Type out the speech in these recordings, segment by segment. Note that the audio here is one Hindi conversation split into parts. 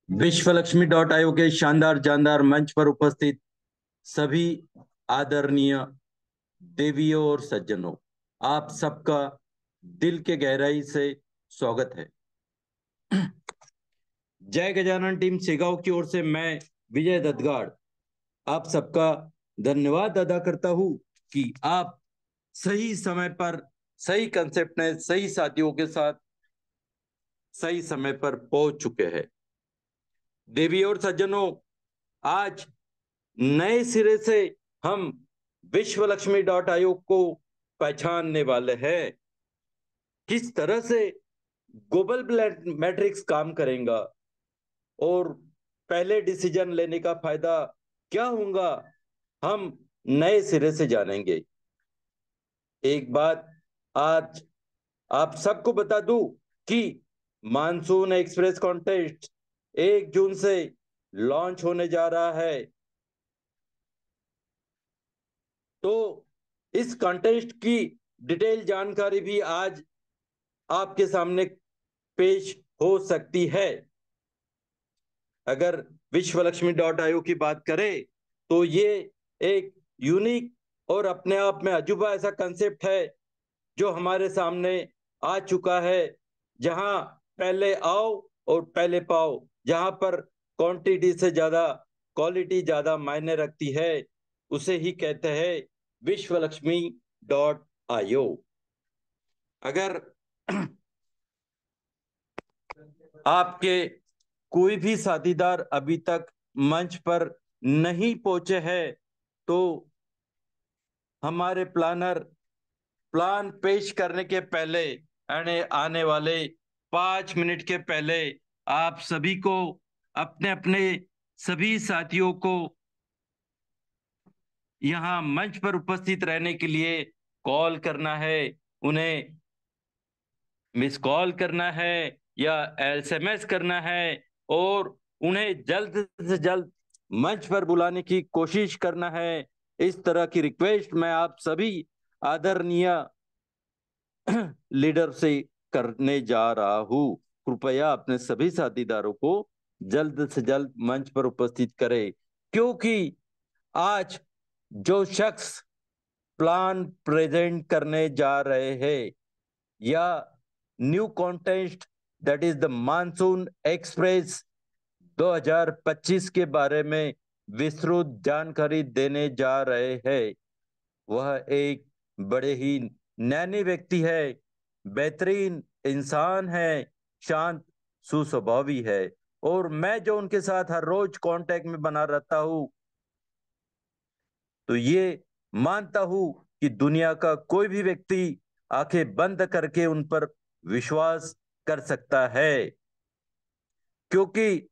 विश्वलक्ष्मी.io के शानदार जानदार मंच पर उपस्थित सभी आदरणीय देवियों और सज्जनों, आप सबका दिल के गहराई से स्वागत है। जय गजानन टीम सेगांव की ओर से मैं विजय दत्तगाड़ आप सबका धन्यवाद अदा करता हूं कि आप सही समय पर, सही कंसेप्ट में, सही साथियों के साथ सही समय पर पहुंच चुके हैं। देवी और सज्जनों, आज नए सिरे से हम विश्वलक्ष्मी.io को पहचानने वाले हैं। किस तरह से ग्लोबल मैट्रिक्स काम करेगा और पहले डिसीजन लेने का फायदा क्या होगा, हम नए सिरे से जानेंगे। एक बात आज आप सबको बता दूं कि मानसून एक्सप्रेस कॉन्टेस्ट 1 जून से लॉन्च होने जा रहा है। तो इस कॉन्टेस्ट की डिटेल जानकारी भी आज आपके सामने पेश हो सकती है। अगर विश्वलक्ष्मी.io की बात करें तो ये एक यूनिक और अपने आप में अजूबा ऐसा कंसेप्ट है जो हमारे सामने आ चुका है, जहां पहले आओ और पहले पाओ, जहां पर क्वांटिटी से ज्यादा क्वालिटी ज्यादा मायने रखती है, उसे ही कहते हैं विश्वलक्ष्मी.io। अगर आपके कोई भी साथीदार अभी तक मंच पर नहीं पहुंचे हैं तो हमारे प्लानर प्लान पेश करने के पहले आने वाले 5 मिनट के पहले आप सभी को, अपने अपने सभी साथियों को यहाँ मंच पर उपस्थित रहने के लिए कॉल करना है, उन्हें मिस कॉल करना है या एसएमएस करना है और उन्हें जल्द से जल्द मंच पर बुलाने की कोशिश करना है। इस तरह की रिक्वेस्ट मैं आप सभी आदरणीय लीडर से करने जा रहा हूं। कृपया अपने सभी साथीदारों को जल्द से जल्द मंच पर उपस्थित करें, क्योंकि आज जो शख्स प्लान प्रेजेंट करने जा रहे हैं या new contest that is the monsoon express 2025 के बारे में विस्तृत जानकारी देने जा रहे हैं, वह एक बड़े ही नैनी व्यक्ति है, बेहतरीन इंसान है, शांत सुस्वभावी है। और मैं जो उनके साथ हर रोज कांटेक्ट में बना रहता हूं, तो ये मानता हूं कि दुनिया का कोई भी व्यक्ति आंखें बंद करके उन पर विश्वास कर सकता है, क्योंकि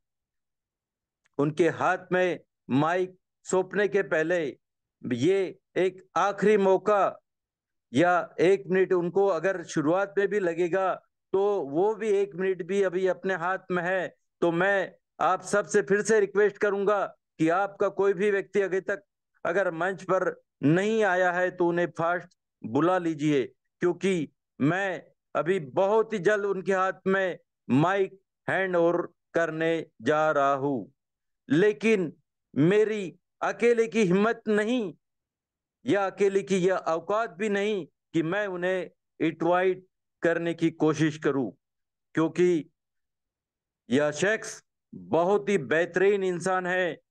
उनके हाथ में माइक सौंपने के पहले ये एक आखिरी मौका या 1 मिनट उनको अगर शुरुआत में भी लगेगा तो वो भी 1 मिनट भी अभी अपने हाथ में है। तो मैं आप सबसे फिर से रिक्वेस्ट करूंगा कि आपका कोई भी व्यक्ति अभी तक अगर मंच पर नहीं आया है तो उन्हें फास्ट बुला लीजिए, क्योंकि मैं अभी बहुत ही जल्द उनके हाथ में माइक हैंड ओवर करने जा रहा हूं। लेकिन मेरी अकेले की हिम्मत नहीं या अकेले की यह औकात भी नहीं कि मैं उन्हें इनवाइट करने की कोशिश करूं, क्योंकि यह शख्स बहुत ही बेहतरीन इंसान है,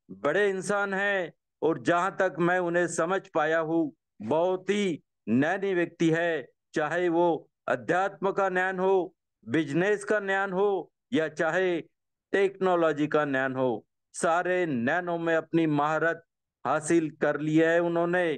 बड़े इंसान है, और जहां तक मैं उन्हें समझ पाया हूं बहुत ही ज्ञानी व्यक्ति है। चाहे वो अध्यात्म का ज्ञान हो, बिजनेस का ज्ञान हो या चाहे टेक्नोलॉजी का ज्ञान हो, सारे ज्ञानों में अपनी महारत हासिल कर ली है उन्होंने।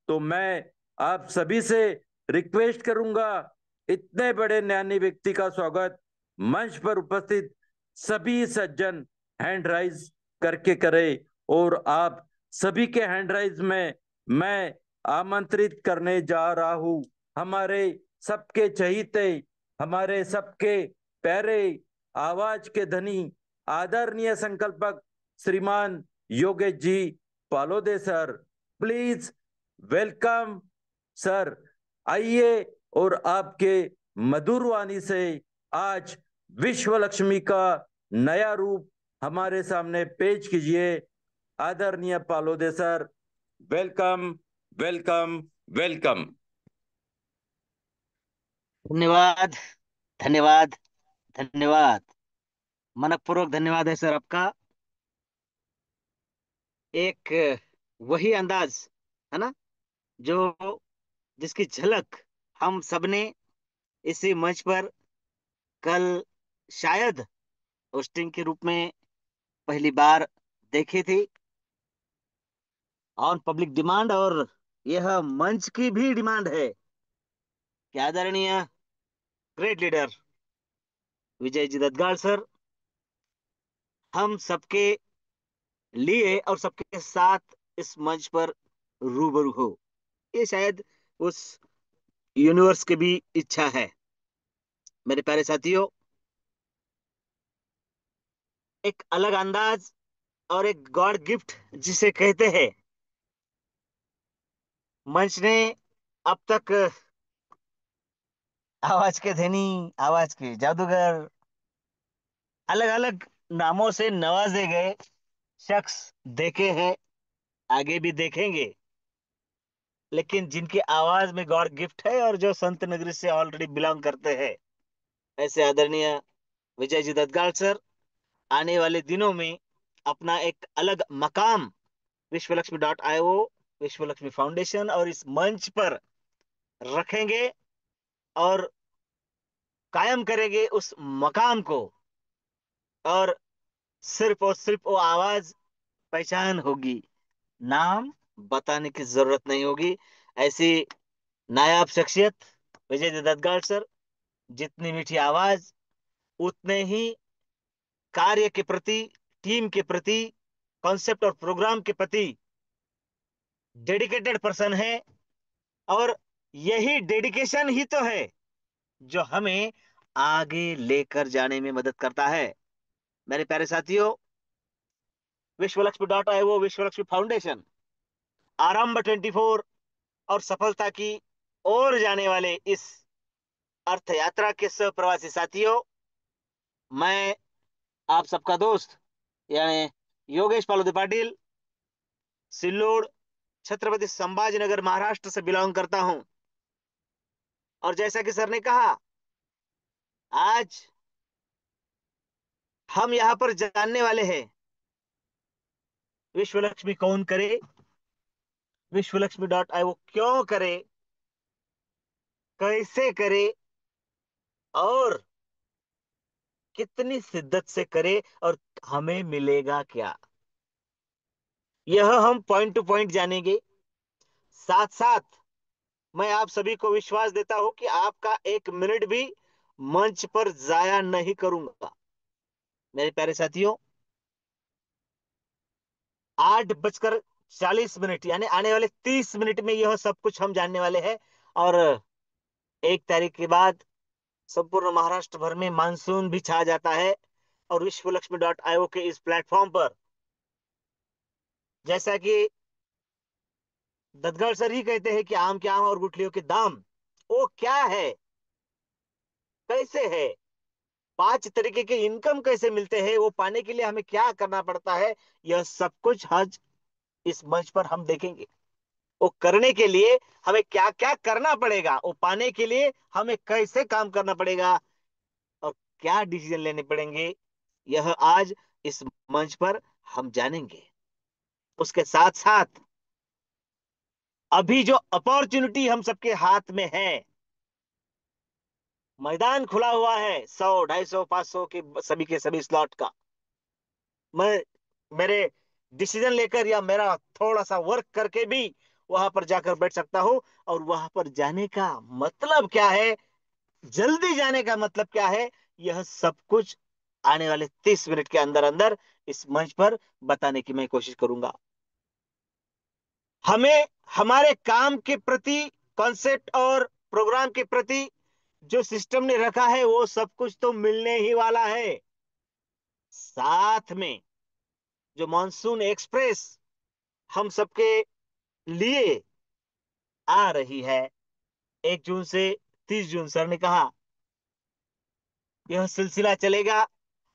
तो मैं आप सभी से रिक्वेस्ट करूंगा, इतने बड़े ज्ञानी व्यक्ति का स्वागत मंच पर उपस्थित सभी सज्जन हैंड राइज करके करें। और आप सभी के हैंड राइज में मैं आमंत्रित करने जा रहा हूं हमारे सबके चहीते, हमारे सबके प्यारे आवाज के धनी आदरणीय संकल्पक श्रीमान Yogesh ji Palode sir. Please welcome sir, आइए और आपके मधुर वाणी से आज विश्व लक्ष्मी का नया रूप हमारे सामने पेश कीजिए। आदरणीय Palode sir, welcome, welcome, welcome. धन्यवाद, धन्यवाद, धन्यवाद। मनपूर्वक धन्यवाद है सर आपका। एक वही अंदाज है ना, जो जिसकी झलक हम सबने इसी मंच पर कल शायद होस्टिंग के रूप में पहली बार देखी थी, ऑन पब्लिक डिमांड। और यह मंच की भी डिमांड है कि आदरणीय great leader Vijay ji दत्तगाड़ sir हम सबके लिए और सबके साथ इस मंच पर रूबरू हो। ये शायद उस यूनिवर्स की भी इच्छा है। मेरे प्यारे साथियों, एक अलग अंदाज और एक गॉड गिफ्ट जिसे कहते हैं, मंच ने अब तक आवाज के धनी, आवाज के जादूगर, अलग अलग नामों से नवाजे गए शख्स देखे हैं, आगे भी देखेंगे। लेकिन जिनकी आवाज में गॉड गिफ्ट है और जो संत नगरी से ऑलरेडी बिलोंग करते हैं, ऐसे आदरणीय विजय जी दत्तगाड़ सर आने वाले दिनों में अपना एक अलग मकाम विश्वलक्ष्मी विश्वलक्ष्मी फाउंडेशन और इस मंच पर रखेंगे और कायम करेंगे उस मकाम को। और सिर्फ वो आवाज पहचान होगी, नाम बताने की जरूरत नहीं होगी। ऐसी नायाब शख्सियत विजय दत्तगाड़ सर, जितनी मीठी आवाज उतने ही कार्य के प्रति, टीम के प्रति, कॉन्सेप्ट और प्रोग्राम के प्रति डेडिकेटेड पर्सन है। और यही डेडिकेशन ही तो है जो हमें आगे लेकर जाने में मदद करता है। मेरे प्यारे साथियों, विश्वलक्ष्मी विश्वलक्ष्मी फाउंडेशन आरंभ 24 और सफलता की ओर जाने वाले इस अर्थ यात्रा के सह प्रवासी साथियों, मैं आप सबका दोस्त यानी योगेश पालोदे पाटिल, सिल्लोड, छत्रपति संभाजीनगर, महाराष्ट्र से बिलोंग करता हूं। और जैसा कि सर ने कहा, आज हम यहाँ पर जानने वाले हैं विश्व लक्ष्मी कौन करे, विश्वलक्ष्मी वो क्यों करे, कैसे करे और कितनी शिद्दत से करे और हमें मिलेगा क्या, यह हम पॉइंट टू पॉइंट जानेंगे। साथ साथ मैं आप सभी को विश्वास देता हूं कि आपका एक मिनट भी मंच पर जाया नहीं करूंगा। मेरे प्यारे साथियों, 8:40 यानी आने वाले 30 मिनट में यह सब कुछ हम जानने वाले हैं। और 1 तारीख के बाद संपूर्ण महाराष्ट्र भर में मानसून भी छा जाता है। और विश्वलक्ष्मी के इस प्लेटफॉर्म पर, जैसा कि दत्तगढ़ सर ही कहते हैं कि आम के आम और गुठलियों के दाम, वो क्या है, कैसे है, 5 तरीके के इनकम कैसे मिलते हैं, वो पाने के लिए हमें क्या करना पड़ता है, यह सब कुछ आज इस मंच पर हम देखेंगे। वो करने के लिए हमें क्या क्या करना पड़ेगा, वो पाने के लिए हमें कैसे काम करना पड़ेगा और क्या डिसीजन लेने पड़ेंगे, यह आज इस मंच पर हम जानेंगे। उसके साथ साथ अभी जो अपॉर्चुनिटी हम सबके हाथ में है, मैदान खुला हुआ है 100, 250, 500 के सभी स्लॉट का। मैं मेरे डिसीजन लेकर या मेरा थोड़ा सा वर्क करके भी वहां पर जाकर बैठ सकता हूं। और वहां पर जाने का मतलब क्या है, जल्दी जाने का मतलब क्या है, यह सब कुछ आने वाले 30 मिनट के अंदर अंदर इस मंच पर बताने की मैं कोशिश करूंगा। हमें हमारे काम के प्रति, कॉन्सेप्ट और प्रोग्राम के प्रति जो सिस्टम ने रखा है, वो सब कुछ तो मिलने ही वाला है। साथ में जो मॉनसून एक्सप्रेस हम सबके लिए आ रही है 1 जून से 30 जून, सर ने कहा यह सिलसिला चलेगा।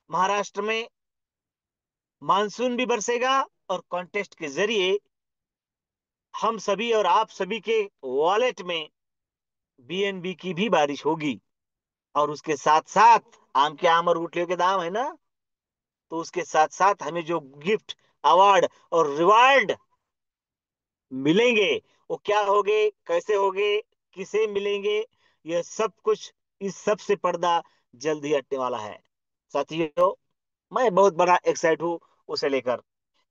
महाराष्ट्र में मानसून भी बरसेगा, और कॉन्टेस्ट के जरिए हम सभी और आप सभी के वॉलेट में बीएनबी की भी बारिश होगी। और उसके साथ साथ आम के आम और गुठलियों के दाम है ना, तो उसके साथ साथ हमें जो गिफ्ट, अवार्ड और रिवार्ड मिलेंगे, वो क्या होंगे, कैसे होंगे, किसे मिलेंगे, यह सब कुछ, इस सब से पर्दा जल्द ही हटने वाला है साथियों। मैं बहुत बड़ा एक्साइट हूँ उसे लेकर,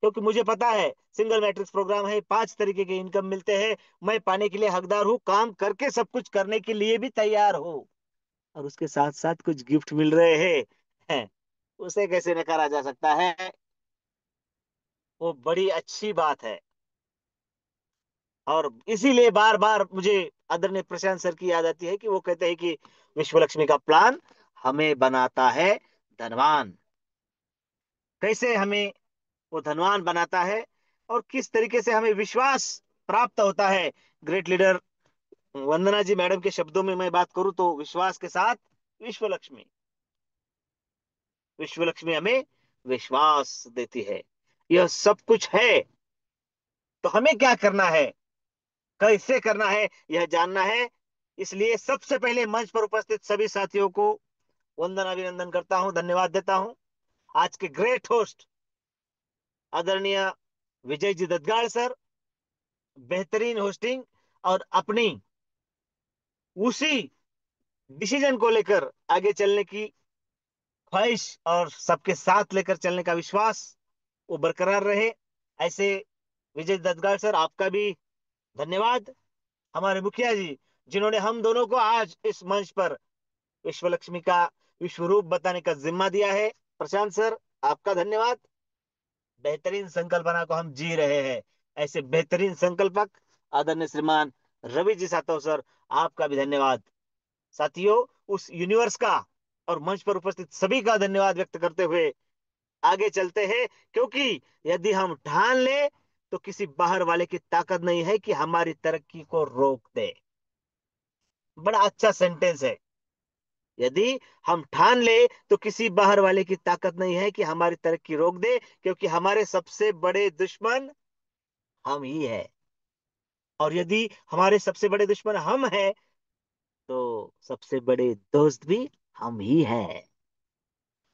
क्योंकि मुझे पता है सिंगल मैट्रिक्स प्रोग्राम है, 5 तरीके के इनकम मिलते हैं, मैं पाने के लिए हकदार हूँ, काम करके सब कुछ करने के लिए भी तैयार हूँ, और उसके साथ साथ कुछ गिफ्ट मिल रहे हैं, उसे कैसे नकारा जा सकता है। वो बड़ी अच्छी बात है। और इसीलिए बार बार मुझे आदरणीय प्रशांत सर की याद आती है कि वो कहते हैं कि विश्व लक्ष्मी का प्लान हमें बनाता है धनवान। कैसे हमें वो धनवान बनाता है, और किस तरीके से हमें विश्वास प्राप्त होता है। ग्रेट लीडर वंदना जी मैडम के शब्दों में मैं बात करूं तो, विश्वास के साथ विश्व लक्ष्मी, विश्व लक्ष्मी हमें विश्वास देती है। यह सब कुछ है, तो हमें क्या करना है, कैसे करना है, यह जानना है। इसलिए सबसे पहले मंच पर उपस्थित सभी साथियों को वंदन अभिनंदन करता हूं, धन्यवाद देता हूं। आज के ग्रेट होस्ट आदरणीय विजय जी दत्तगाड़ सर, बेहतरीन होस्टिंग, और अपनी उसी डिसीजन को लेकर आगे चलने की ख्वाहिश, और सबके साथ लेकर चलने का विश्वास वो बरकरार रहे। ऐसे विजय दत्तगाड़ सर, आपका भी धन्यवाद। हमारे मुखिया जी, जिन्होंने हम दोनों को आज इस मंच पर विश्व लक्ष्मी का विश्व रूप बताने का जिम्मा दिया है, प्रशांत सर, आपका धन्यवाद। बेहतरीन संकल्पना को हम जी रहे हैं, ऐसे बेहतरीन संकल्पक आदरणीय श्रीमान रवि जी सातव सर, आपका भी धन्यवाद। साथियों, उस यूनिवर्स का और मंच पर उपस्थित सभी का धन्यवाद व्यक्त करते हुए आगे चलते हैं, क्योंकि यदि हम ठान ले तो किसी बाहर वाले की ताकत नहीं है कि हमारी तरक्की को रोक दे। बड़ा अच्छा सेंटेंस है। यदि हम ठान ले तो किसी बाहर वाले की ताकत नहीं है कि हमारी तरक्की रोक दे, क्योंकि हमारे सबसे बड़े दुश्मन हम ही है। और यदि हमारे सबसे बड़े दुश्मन हम हैं, तो सबसे बड़े दोस्त भी हम ही हैं।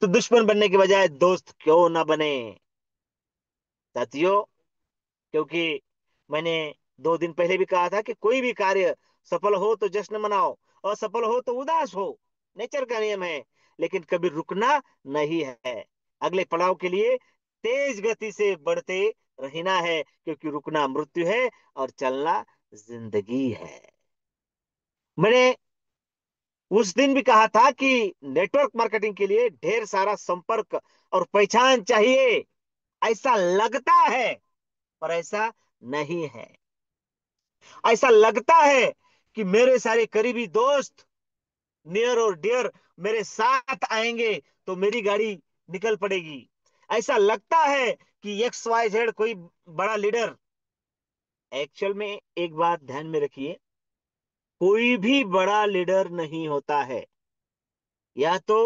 तो दुश्मन बनने के बजाय दोस्त क्यों ना बने साथियों। क्योंकि मैंने 2 दिन पहले भी कहा था कि कोई भी कार्य सफल हो तो जश्न मनाओ, असफल हो तो उदास हो, नेचर का नियम है। लेकिन कभी रुकना नहीं है, अगले पड़ाव के लिए तेज गति से बढ़ते रहना है, क्योंकि रुकना मृत्यु है और चलना जिंदगी है। मैंने उस दिन भी कहा था कि नेटवर्क मार्केटिंग के लिए ढेर सारा संपर्क और पहचान चाहिए, ऐसा लगता है, पर ऐसा नहीं है। ऐसा लगता है कि मेरे सारे करीबी दोस्त, नियर और डियर, मेरे साथ आएंगे तो मेरी गाड़ी निकल पड़ेगी। ऐसा लगता है कि XYZ कोई बड़ा लीडर, एक्चुअल में एक बात ध्यान में रखिए, कोई भी बड़ा लीडर नहीं होता है। या तो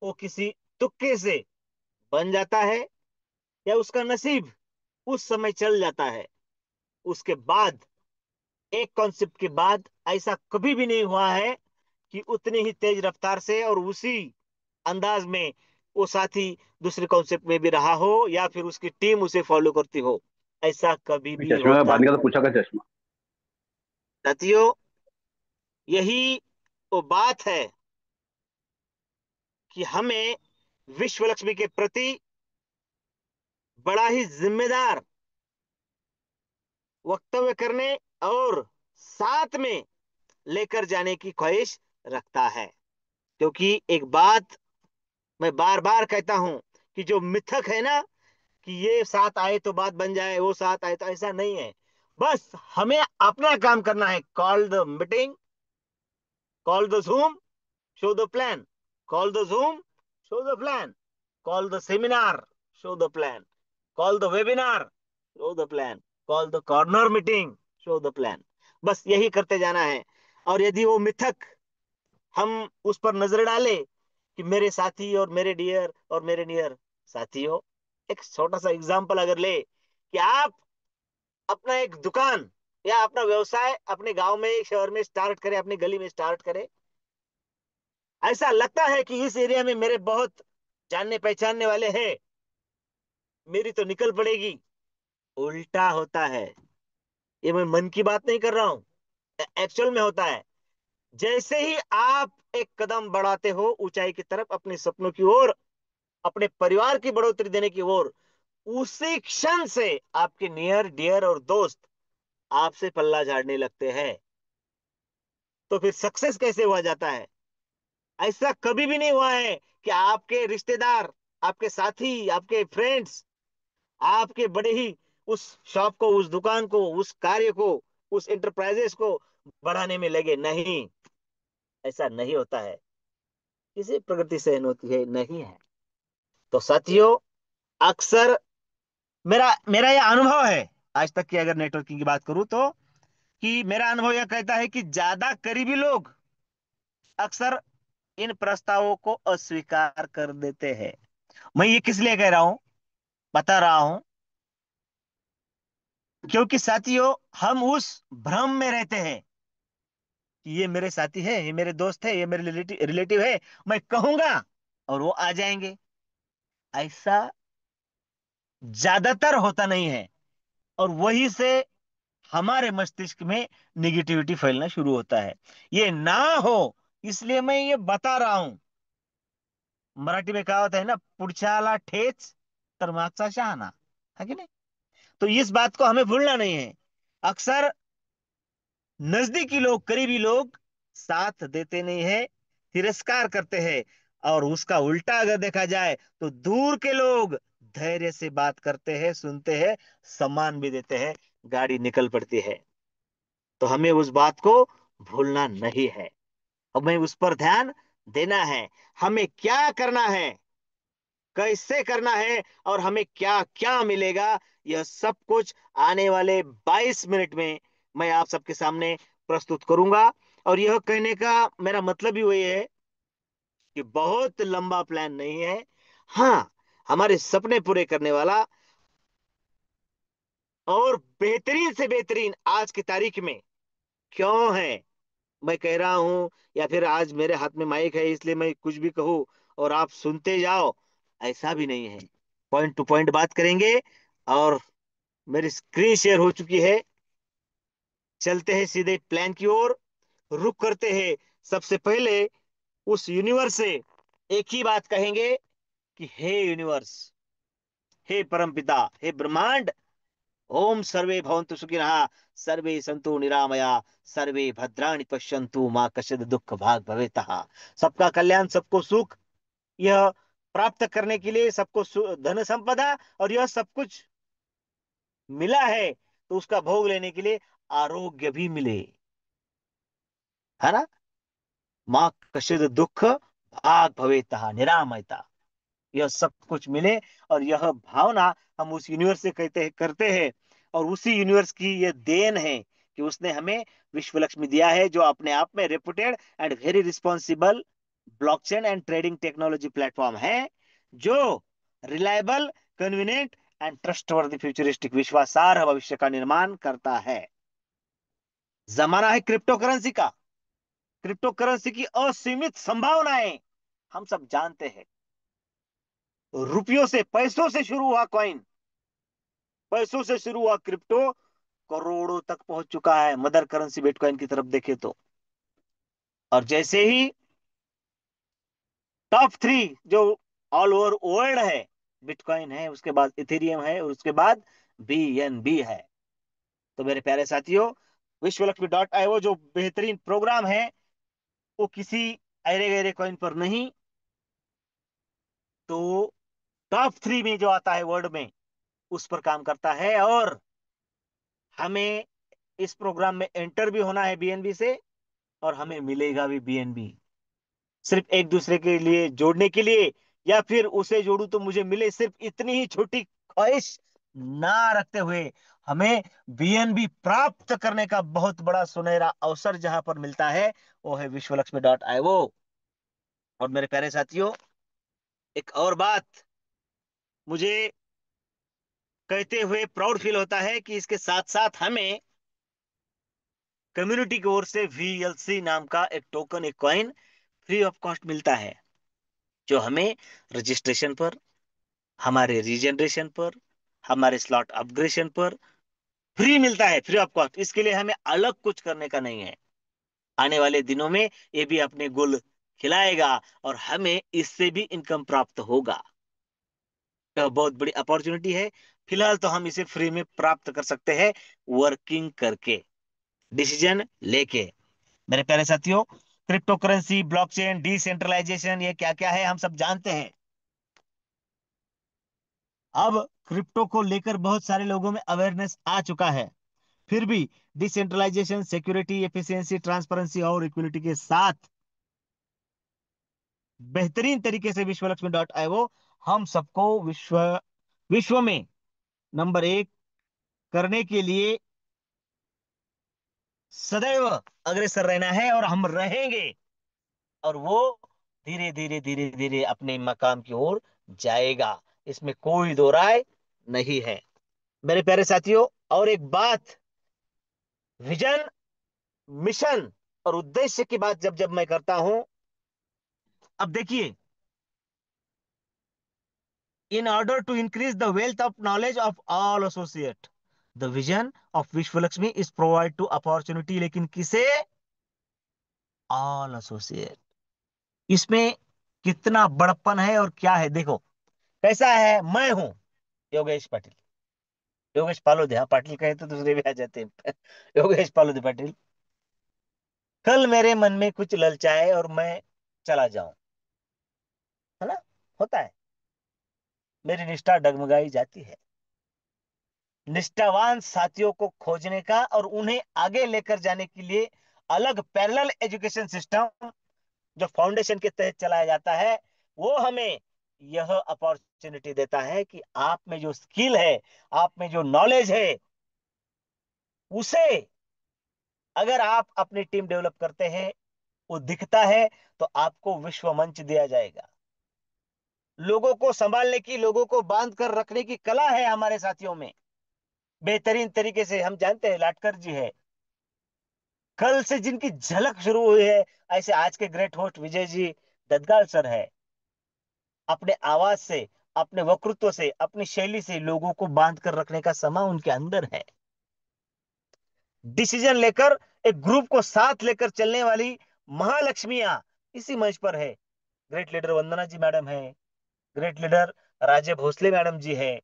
वो किसी तुक्के से बन जाता है, या उसका नसीब उस समय चल जाता है। उसके बाद, एक कॉन्सेप्ट के बाद ऐसा कभी भी नहीं हुआ है कि उतनी ही तेज रफ्तार से और उसी अंदाज में वो साथी दूसरे कॉन्सेप्ट में भी रहा हो, या फिर उसकी टीम उसे फॉलो करती हो। ऐसा कभी भी चश्मे में होता बांध के तो पूछा का चश्मा। साथियों, यही वो बात है कि हमें विश्व लक्ष्मी के प्रति बड़ा ही जिम्मेदार वक्तव्य करने और साथ में लेकर जाने की ख्वाहिश रखता है। क्योंकि एक बात मैं बार बार कहता हूं कि जो मिथक है ना, कि ये साथ आए तो बात बन जाए, वो साथ आए तो, ऐसा नहीं है। बस हमें अपना काम करना है। Call the meeting, call the zoom, show the plan. Call the Zoom, show the plan. Call the seminar, show the plan. Call the webinar, show the plan. Call the corner meeting, show the plan. बस यही करते जाना है। और यदि वो मिथक हम उस पर नजर डाले कि मेरे साथी और मेरे डियर और मेरे नियर साथियों, एक छोटा सा एग्जांपल अगर ले कि आप अपना एक दुकान या अपना व्यवसाय अपने गांव में, एक शहर में स्टार्ट करें, अपनी गली में स्टार्ट करें। ऐसा लगता है कि इस एरिया में मेरे बहुत जानने पहचानने वाले हैं, मेरी तो निकल पड़ेगी। उल्टा होता है। ये मैं मन की बात नहीं कर रहा हूं, एक्चुअल में होता है। जैसे ही आप एक कदम बढ़ाते हो ऊंचाई की तरफ, अपने सपनों की ओर, अपने परिवार की बढ़ोतरी देने की ओर, उसी क्षण से आपके नियर डियर और दोस्त आपसे पल्ला झाड़ने लगते हैं। तो फिर सक्सेस कैसे हुआ जाता है? ऐसा कभी भी नहीं हुआ है कि आपके रिश्तेदार, आपके साथी, आपके फ्रेंड्स आपके बड़े ही उस शॉप को, उस दुकान को, उस कार्य को, उस इंटरप्राइजेस को बढ़ाने में लगे। नहीं, ऐसा नहीं होता है। किसी प्रगति सहन होती है नहीं है। तो साथियों, अक्सर मेरा मेरा यह अनुभव है, आज तक की अगर नेटवर्किंग की बात करूं तो, कि मेरा अनुभव यह कहता है कि ज्यादा करीबी लोग अक्सर इन प्रस्तावों को अस्वीकार कर देते हैं। मैं ये किस लिए कह रहा हूं, बता रहा हूं, क्योंकि साथियों हम उस भ्रम में रहते हैं कि ये मेरे साथी है, ये मेरे दोस्त है, ये मेरे रिलेटिव है, मैं कहूंगा और वो आ जाएंगे। ऐसा ज्यादातर होता नहीं है, और वही से हमारे मस्तिष्क में निगेटिविटी फैलना शुरू होता है। ये ना हो, इसलिए मैं ये बता रहा हूं। मराठी में कहावत है ना, पुढच्याला ठेच तर मागचा शहाणा, है कि नहीं? तो इस बात को हमें भूलना नहीं है। अक्सर नजदीकी लोग, करीबी लोग साथ देते नहीं है, तिरस्कार करते हैं। और उसका उल्टा अगर देखा जाए तो दूर के लोग धैर्य से बात करते हैं, सुनते हैं, सम्मान भी देते हैं, गाड़ी निकल पड़ती है। तो हमें उस बात को भूलना नहीं है, हमें उस पर ध्यान देना है। हमें क्या करना है, कैसे करना है, और हमें क्या क्या मिलेगा, यह सब कुछ आने वाले 22 मिनट में मैं आप सबके सामने प्रस्तुत करूंगा। और यह कहने का मेरा मतलब ही वही है कि बहुत लंबा प्लान नहीं है। हाँ, हमारे सपने पूरे करने वाला और बेहतरीन से बेहतरीन आज की तारीख में क्यों है, मैं कह रहा हूं, या फिर आज मेरे हाथ में माइक है इसलिए मैं कुछ भी कहूं और आप सुनते जाओ, ऐसा भी नहीं है। पॉइंट टू पॉइंट बात करेंगे। और मेरी स्क्रीन शेयर हो चुकी है, चलते हैं सीधे प्लान की ओर, रुक करते हैं। सबसे पहले उस यूनिवर्स से एक ही बात कहेंगे कि हे यूनिवर्स, हे परमपिता, हे ब्रह्मांड, ओम सर्वे भवन्तु सुखिनः, सर्वे सन्तु निरामया, सर्वे भद्राणि पश्यन्तु मां कश्चित् दुःख भाग भवेतः। सबका कल्याण, सबको सुख, यह प्राप्त करने के लिए, सबको धन संपदा और यह सब कुछ मिला है, तो उसका भोग लेने के लिए आरोग्य भी मिले, है ना? मां कश्चित् दुःख भाग भवेतः, निरामयता, यह सब कुछ मिले। और यह भावना हम उस यूनिवर्स से कहते हैं, करते हैं। और उसी यूनिवर्स की यह देन है कि उसने हमें विश्व लक्ष्मी दिया है, जो अपने आप में reputed and very responsible blockchain and trading technology platform है, जो reliable, convenient and trustworthy futuristic विश्वासार्ह भविष्य का निर्माण करता है। जमाना है क्रिप्टो करेंसी का। क्रिप्टो करेंसी की असीमित संभावनाएं हम सब जानते हैं। रुपयों से, पैसों से शुरू हुआ कॉइन, पैसों से शुरू हुआ क्रिप्टो करोड़ों तक पहुंच चुका है, मदर करेंसी बिटकॉइन की तरफ देखे तो। और जैसे ही टॉप थ्री जो ऑल ओवर वर्ल्ड है, बिटकॉइन है, उसके बाद इथेरियम है, और उसके बाद बीएनबी है। तो मेरे प्यारे साथियों, विश्वलक्ष्मी.io जो बेहतरीन प्रोग्राम है, वो किसी अरे गहरे कॉइन पर नहीं, तो टॉप थ्री में जो आता है वर्ल्ड में, उस पर काम करता है। और हमें इस प्रोग्राम में एंटर भी होना है बीएनबी से, और हमें मिलेगा भी बीएनबी। सिर्फ एक दूसरे के लिए जोड़ने के लिए, या फिर उसे जोड़ू तो मुझे मिले, सिर्फ इतनी ही छोटी ख्वाहिश ना रखते हुए, हमें बीएनबी प्राप्त करने का बहुत बड़ा सुनहरा अवसर जहां पर मिलता है, वो है विश्वलक्ष्मी.io। और मेरे प्यारे साथियों, एक और बात मुझे कहते हुए प्राउड फील होता है कि इसके साथ साथ हमें कम्युनिटी की ओर से VLC नाम का एक टोकन, एक कॉइन फ्री ऑफ कॉस्ट मिलता है, जो हमें रजिस्ट्रेशन पर, हमारे रीजनरेशन पर, हमारे स्लॉट अपग्रेडेशन पर फ्री मिलता है, फ्री ऑफ कॉस्ट। इसके लिए हमें अलग कुछ करने का नहीं है। आने वाले दिनों में ये भी अपने गुल खिलाएगा और हमें इससे भी इनकम प्राप्त होगा। तो बहुत बड़ी अपॉर्चुनिटी है। फिलहाल तो हम इसे फ्री में प्राप्त कर सकते हैं, वर्किंग करके, डिसीजन लेके। मेरे प्यारे साथियों, क्रिप्टो करेंसी, ब्लॉकचेन, डिसेंट्रलाइजेशन, ये क्या क्या है हम सब जानते हैं। अब क्रिप्टो को लेकर बहुत सारे लोगों में अवेयरनेस आ चुका है। फिर भी डिसेंट्रलाइजेशन, सिक्योरिटी, एफिशिएंसी, ट्रांसपेरेंसी और इक्विलिटी के साथ बेहतरीन तरीके से विश्वलक्ष्मी हम सबको विश्व विश्व में नंबर 1 करने के लिए सदैव अग्रसर रहना है, और हम रहेंगे। और वो धीरे धीरे धीरे धीरे अपने मकाम की ओर जाएगा, इसमें कोई दो राय नहीं है। मेरे प्यारे साथियों, और एक बात, विजन, मिशन और उद्देश्य की बात जब जब मैं करता हूं, अब देखिए, in order to increase the wealth of knowledge of all associate, the vision of विश्वलक्ष्मी is provide to opportunity, लेकिन किसे? All associate. इसमें कितना बड़प्पन है और क्या है, देखो कैसा है। मैं हूं योगेश पाटिल, योगेश पालोदे, हाँ पाटिल कहे तो दूसरे भी आ जाते हैं। योगेश पालोदे पाटिल। कल मेरे मन में कुछ ललचाए और मैं चला जाऊं, है ना, होता है, मेरी निष्ठा डगमगाई जाती है। निष्ठावान साथियों को खोजने का और उन्हें आगे लेकर जाने के लिए अलग पैरेलल एजुकेशन सिस्टम जो फाउंडेशन के तहत चलाया जाता है, वो हमें यह अपॉर्चुनिटी देता है कि आप में जो स्किल है, आप में जो नॉलेज है, उसे अगर आप अपनी टीम डेवलप करते हैं, वो दिखता है, तो आपको विश्व मंच दिया जाएगा। लोगों को संभालने की, लोगों को बांध कर रखने की कला है हमारे साथियों में, बेहतरीन तरीके से। हम जानते हैं लाटकर जी है, कल से जिनकी झलक शुरू हुई है, ऐसे आज के great host Vijay ji ददगाल sir है। अपने आवाज से, अपने वक्तृत्व से, अपनी शैली से लोगों को बांध कर रखने का समा उनके अंदर है। डिसीजन लेकर एक ग्रुप को साथ लेकर चलने वाली महालक्ष्मियां इसी मंच पर है। ग्रेट लीडर वंदना जी मैडम है, great leader Raje Bhosale madam जी है,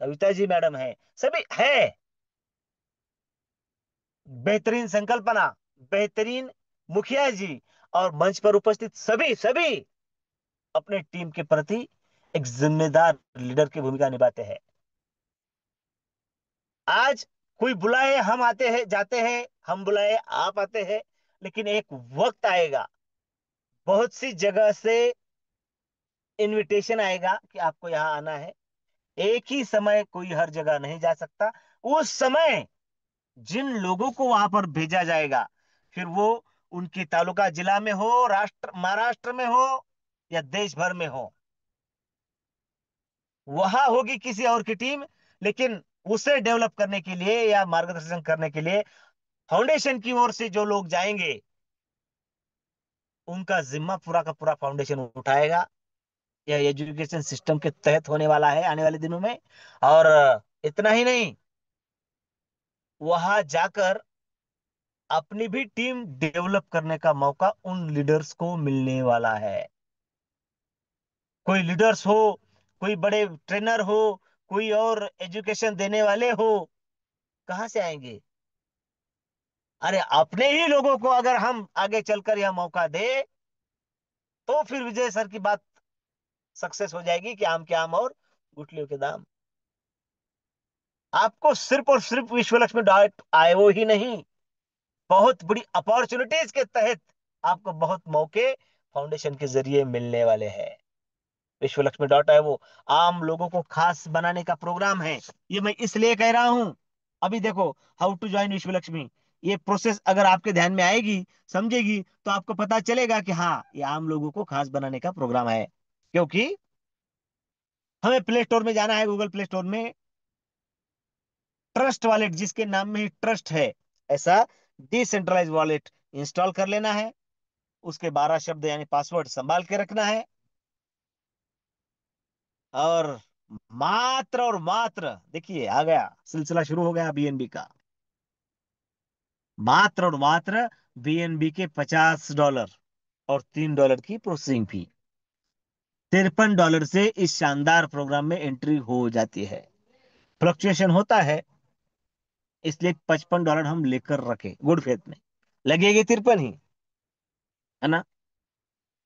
कविता जी मैडम है, सभी है। बेहतरीन संकल्पना, बेहतरीन मुखिया जी, और मंच पर उपस्थित सभी सभी अपने टीम के प्रति एक जिम्मेदार लीडर की भूमिका निभाते हैं। आज कोई बुलाए हम आते हैं, जाते हैं, हम बुलाए आप आते हैं, लेकिन एक वक्त आएगा, बहुत सी जगह से इनविटेशन आएगा कि आपको यहाँ आना है। एक ही समय कोई हर जगह नहीं जा सकता। उस समय जिन लोगों को वहां पर भेजा जाएगा, फिर वो उनकी तालुका जिला में हो, राष्ट्र महाराष्ट्र में हो या देश भर में हो, वहां होगी किसी और की टीम, लेकिन उसे डेवलप करने के लिए या मार्गदर्शन करने के लिए फाउंडेशन की ओर से जो लोग जाएंगे, उनका जिम्मा पूरा का पूरा फाउंडेशन उठाएगा। यह एजुकेशन सिस्टम के तहत होने वाला है आने वाले दिनों में। और इतना ही नहीं, वहां जाकर अपनी भी टीम डेवलप करने का मौका उन लीडर्स को मिलने वाला है। कोई लीडर्स हो, कोई बड़े ट्रेनर हो, कोई और एजुकेशन देने वाले हो, कहां से आएंगे? अरे अपने ही लोगों को अगर हम आगे चलकर यह मौका दे, तो फिर विजय सर की बात सक्सेस हो जाएगी कि आम के आम और गुठलियों के दाम। आपको सिर्फ और सिर्फ विश्वलक्ष्मी ही नहीं, बहुत बड़ी अपॉर्चुनिटीज के तहत आपको बहुत मौके फाउंडेशन के जरिए मिलने वाले हैं। विश्वलक्ष्मी आम लोगों को खास बनाने का प्रोग्राम है। ये मैं इसलिए कह रहा हूं। अभी देखो, हाउ टू ज्वाइन विश्वलक्ष्मी, ये प्रोसेस अगर आपके ध्यान में आएगी, समझेगी, तो आपको पता चलेगा कि हाँ, ये आम लोगों को खास बनाने का प्रोग्राम है। क्योंकि हमें प्ले स्टोर में जाना है, गूगल प्ले स्टोर में ट्रस्ट वॉलेट, जिसके नाम में ही ट्रस्ट है, ऐसा डिसेंट्रलाइज वॉलेट इंस्टॉल कर लेना है। उसके 12 शब्द यानी पासवर्ड संभाल के रखना है। और मात्र देखिए, आ गया, सिलसिला शुरू हो गया बीएनबी का। मात्र और मात्र बीएनबी के $50 और $3 की प्रोसेसिंग फी, $53 से इस शानदार प्रोग्राम में एंट्री हो जाती है। फ्लक्चुएशन होता है, इसलिए $55 हम लेकर रखे गुड फेथ में, लगेगी 53 ही, है ना।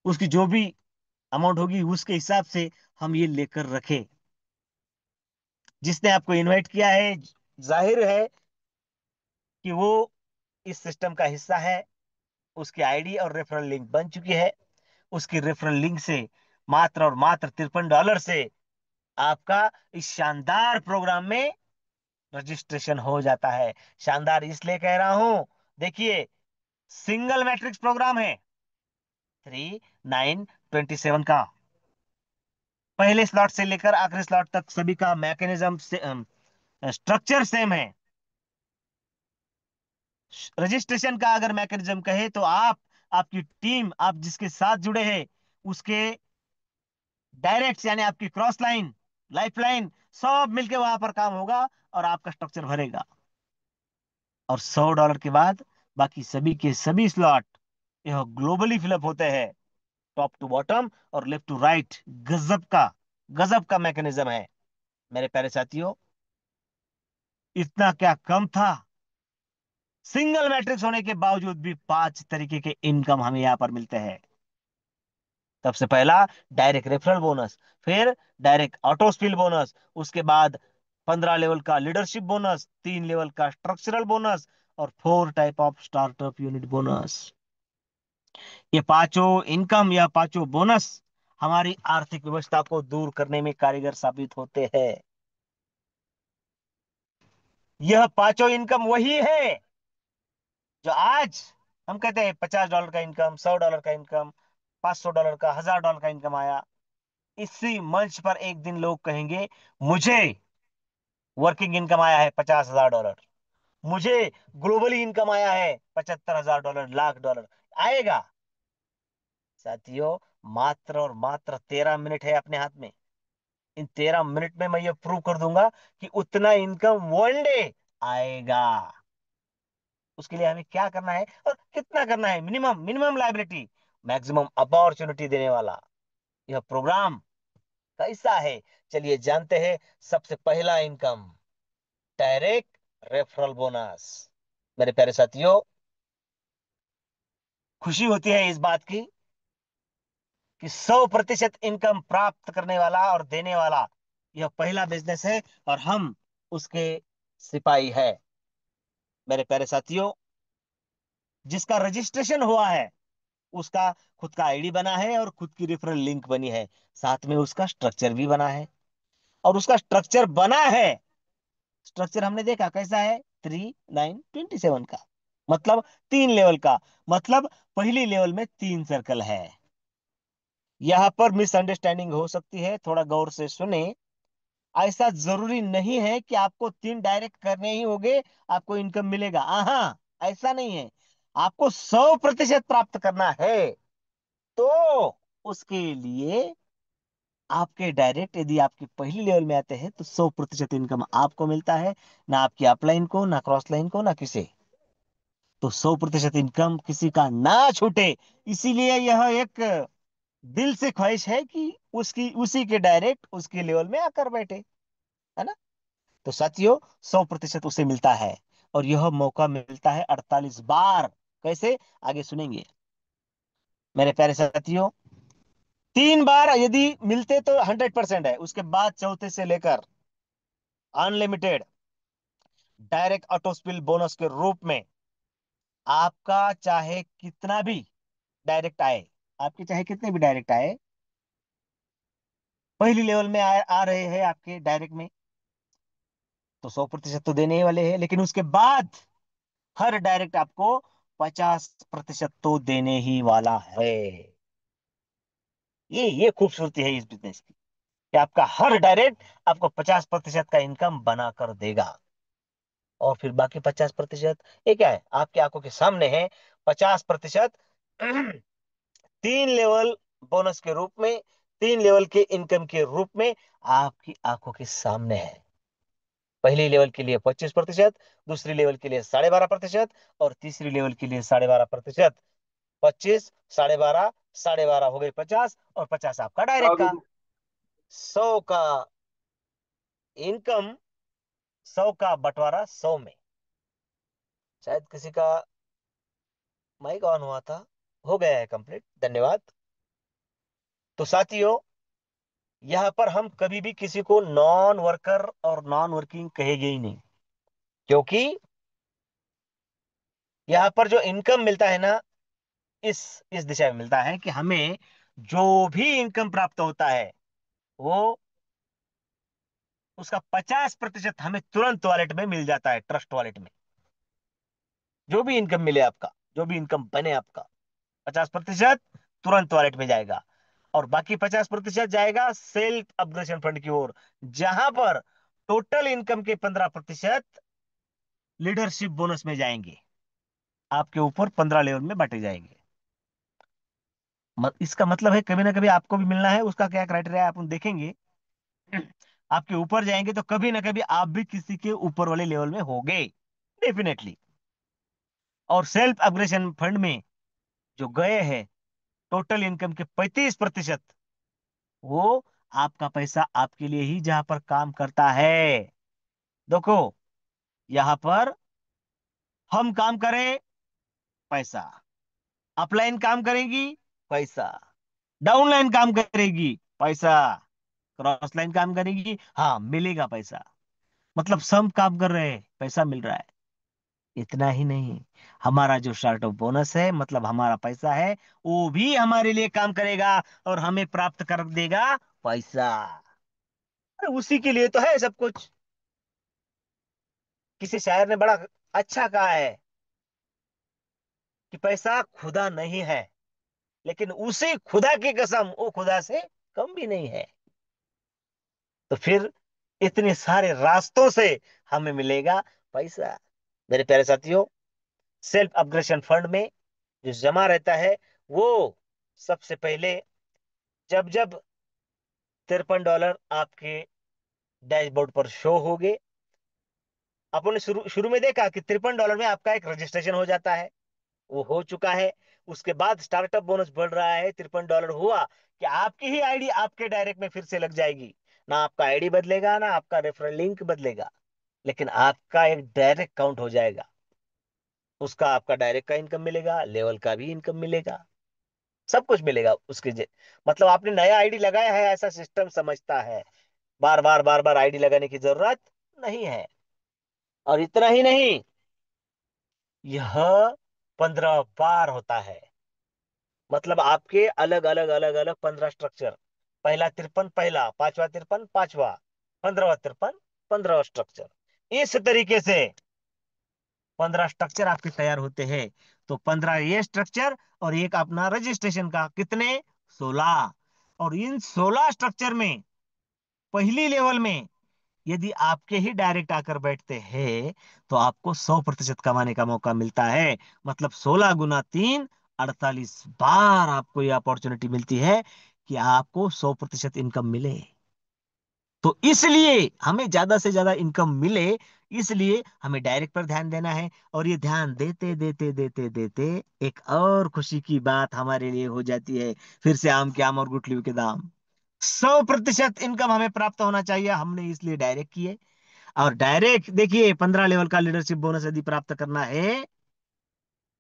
उसकी जो भी अमाउंट होगी उसके हिसाब से हम ये लेकर रखे। जिसने आपको इनवाइट किया है, जाहिर है कि वो इस सिस्टम का हिस्सा है। उसकी आईडी और रेफरल लिंक बन चुकी है। उसकी रेफरल लिंक से मात्र और मात्र $53 से आपका इस शानदार प्रोग्राम में रजिस्ट्रेशन हो जाता है। शानदार इसलिए कह रहा हूं, देखिए, सिंगल मैट्रिक्स प्रोग्राम है, 3927 का। पहले स्लॉट से लेकर आखिरी स्लॉट तक सभी का मैकेनिज्म से स्ट्रक्चर सेम है। रजिस्ट्रेशन का अगर मैकेनिज्म कहे तो आप, आपकी टीम, आप जिसके साथ जुड़े हैं, उसके डायरेक्ट यानी आपकी क्रॉस लाइन, लाइफ लाइन, सब मिलके वहां पर काम होगा और आपका स्ट्रक्चर भरेगा। और $100 के बाद बाकी सभी के सभी स्लॉट यह ग्लोबली फिलअप होते हैं, टॉप टू बॉटम और लेफ्ट टू राइट। गजब का मैकेनिज्म है मेरे प्यारे साथियों। इतना क्या कम था, सिंगल मैट्रिक्स होने के बावजूद भी 5 तरीके के इनकम हमें यहां पर मिलते हैं। सबसे पहला, डायरेक्ट रेफरल बोनस, फिर डायरेक्ट ऑटो स्पिल बोनस, उसके बाद 15 लेवल का लीडरशिप बोनस, 3 लेवल का स्ट्रक्चरल बोनस और 4 type of startup unit bonus. ये पांचों इनकम या पांचों बोनस हमारी आर्थिक व्यवस्था को दूर करने में कारगर साबित होते हैं। यह पांचों इनकम वही है जो आज हम कहते हैं $50 का इनकम, $100 का इनकम, $500 का, $1000 का इनकम आया। इसी मंच पर एक दिन लोग कहेंगे, मुझे वर्किंग इनकम आया है $50,000, मुझे ग्लोबली इनकम आया है $75,000, लाख डॉलर आएगा। साथियों, मात्र और मात्र 13 मिनट है अपने हाथ में। इन 13 मिनट में मैं ये प्रूव कर दूंगा कि उतना इनकम वन डे आएगा। उसके लिए हमें क्या करना है और कितना करना है, minimum minimum liability, maximum opportunity देने वाला यह प्रोग्राम कैसा है, चलिए जानते हैं। सबसे पहला इनकम, डायरेक्ट रेफरल बोनस। मेरे प्यारे साथियों, खुशी होती है इस बात की कि 100% इनकम प्राप्त करने वाला और देने वाला यह पहला बिजनेस है और हम उसके सिपाही है। मेरे प्यारे साथियों, जिसका रजिस्ट्रेशन हुआ है उसका खुद का आईडी बना है और खुद की रेफरल लिंक बनी है, साथ में उसका स्ट्रक्चर भी बना है। और उसका स्ट्रक्चर बना है, स्ट्रक्चर हमने देखा कैसा है, 3927 का, मतलब 3 लेवल का, मतलब पहली लेवल में 3 सर्कल है। यहां पर मिसअंडरस्टैंडिंग हो सकती है, थोड़ा गौर से सुने। ऐसा जरूरी नहीं है कि आपको 3 डायरेक्ट करने ही होंगे आपको इनकम मिलेगा, हाँ, ऐसा नहीं है। आपको 100% प्राप्त करना है तो उसके लिए आपके डायरेक्ट, यदि आपके पहली लेवल में आते हैं तो 100% इनकम आपको मिलता है, ना आपकी अपलाइन को, ना क्रॉस लाइन को, ना किसी। तो 100% इनकम किसी का ना छूटे, इसीलिए यह एक दिल से ख्वाहिश है कि उसकी उसी के डायरेक्ट उसके लेवल में आकर बैठे, है ना। तो साथियों, 100% उसे मिलता है और यह मौका मिलता है 48 बार। कैसे, आगे सुनेंगे मेरे प्यारे साथियों। 3 बार यदि मिलते तो 100% है, उसके बाद चौथे से लेकर unlimited direct auto spill bonus के रूप में आपका चाहे कितना भी डायरेक्ट आए, आपके चाहे कितने भी डायरेक्ट आए, पहली लेवल में आ रहे हैं आपके डायरेक्ट में, तो 100% तो देने ही वाले हैं। लेकिन उसके बाद हर डायरेक्ट आपको 50% तो देने ही वाला है। ये खूबसूरती है इस बिजनेस की, कि आपका हर डायरेक्ट आपको 50% का इनकम बना कर देगा। और फिर बाकी 50% ये क्या है, आपकी आंखों के सामने है। 50% 3 लेवल बोनस के रूप में, 3 लेवल के इनकम के रूप में आपकी आंखों के सामने है। पहली लेवल के लिए 25%, दूसरी लेवल के लिए 12.5%, और तीसरी लेवल के लिए 12.5%। 25, 12.5, 12.5 हो गई 50, और 50 आपका डायरेक्ट का। 100 का इनकम, 100 का बंटवारा 100 में। शायद किसी का माइक ऑन हुआ था। हो गया है कंप्लीट, धन्यवाद। तो साथियों, यहाँ पर हम कभी भी किसी को नॉन वर्कर और नॉन वर्किंग कहेंगे ही नहीं, क्योंकि यहाँ पर जो इनकम मिलता है ना, इस इस दिशा में मिलता है कि हमें जो भी इनकम प्राप्त होता है, वो उसका 50% हमें तुरंत वॉलेट में मिल जाता है, ट्रस्ट वॉलेट में। जो भी इनकम मिले आपका, जो भी इनकम बने आपका, 50% तुरंत वॉलेट में जाएगा। और बाकी 50% जाएगा सेल्फ अपग्रेशन फंड की ओर, जहां पर टोटल इनकम के 15% लीडरशिप बोनस में जाएंगे। आपके ऊपर 15 लेवल में बांटे जाएंगे। इसका मतलब है कभी ना कभी आपको भी मिलना है। उसका क्या क्राइटेरिया है, आप देखेंगे। आपके ऊपर जाएंगे तो कभी ना कभी आप भी किसी के ऊपर वाले लेवल में होंगे, डेफिनेटली। और सेल्फ अपग्रेशन फंड में जो गए हैं, टोटल इनकम के 35%, वो आपका पैसा आपके लिए ही जहां पर काम करता है। देखो, यहां पर हम काम करें, पैसा। अपलाइन काम करेगी, पैसा। डाउनलाइन काम करेगी, पैसा। क्रॉस लाइन काम करेगी, हाँ मिलेगा पैसा। मतलब सब काम कर रहे हैं, पैसा मिल रहा है। इतना ही नहीं, हमारा जो स्टार्टअप बोनस है, मतलब हमारा पैसा है, वो भी हमारे लिए काम करेगा और हमें प्राप्त कर देगा पैसा। अरे उसी के लिए तो है सब कुछ। किसी शायर ने बड़ा अच्छा कहा है कि पैसा खुदा नहीं है, लेकिन उसी खुदा की कसम वो खुदा से कम भी नहीं है। तो फिर इतने सारे रास्तों से हमें मिलेगा पैसा। मेरे प्यारे साथियों, सेल्फ अपग्रेशन फंड में जो जमा रहता है, वो सबसे पहले जब जब $53 आपके डैशबोर्ड पर शो हो गए, अपन ने शुरू शुरू में देखा कि $53 में आपका एक रजिस्ट्रेशन हो जाता है। वो हो चुका है। उसके बाद स्टार्टअप बोनस बढ़ रहा है, $53 हुआ कि आपकी ही आईडी आपके डायरेक्ट में फिर से लग जाएगी। ना आपका आईडी बदलेगा, ना आपका रेफरल लिंक बदलेगा, लेकिन आपका एक डायरेक्ट काउंट हो जाएगा। उसका आपका डायरेक्ट का इनकम मिलेगा, लेवल का भी इनकम मिलेगा, सब कुछ मिलेगा उसके मतलब आपने नया आईडी लगाया है, ऐसा सिस्टम समझता है। बार बार बार बार आईडी लगाने की जरूरत नहीं है। और इतना ही नहीं, यह 15 बार होता है। मतलब आपके अलग अलग अलग अलग 15 स्ट्रक्चर। पहला 53, पहला, पांचवा 53, पांचवा, 15वां 53, 15वां स्ट्रक्चर। इस तरीके से 15 स्ट्रक्चर आपके तैयार होते हैं। तो 15 ये स्ट्रक्चर, और एक अपना रजिस्ट्रेशन का, कितने? 16। और इन 16 स्ट्रक्चर में पहली लेवल में यदि आपके ही डायरेक्ट आकर बैठते हैं, तो आपको 100% कमाने का मौका मिलता है। मतलब 16 × 3, 48 बार आपको यह अपॉर्चुनिटी मिलती है कि आपको 100% इनकम मिले। तो इसलिए हमें ज्यादा से ज्यादा इनकम मिले, इसलिए हमें डायरेक्ट पर ध्यान देना है। और ये ध्यान देते देते देते देते एक और खुशी की बात हमारे लिए हो जाती है। फिर से आम के आम और गुठलियों के दाम। 100% इनकम हमें प्राप्त होना चाहिए, हमने इसलिए डायरेक्ट किए। और डायरेक्ट देखिए, 15 लेवल का लीडरशिप बोनस यदि प्राप्त करना है,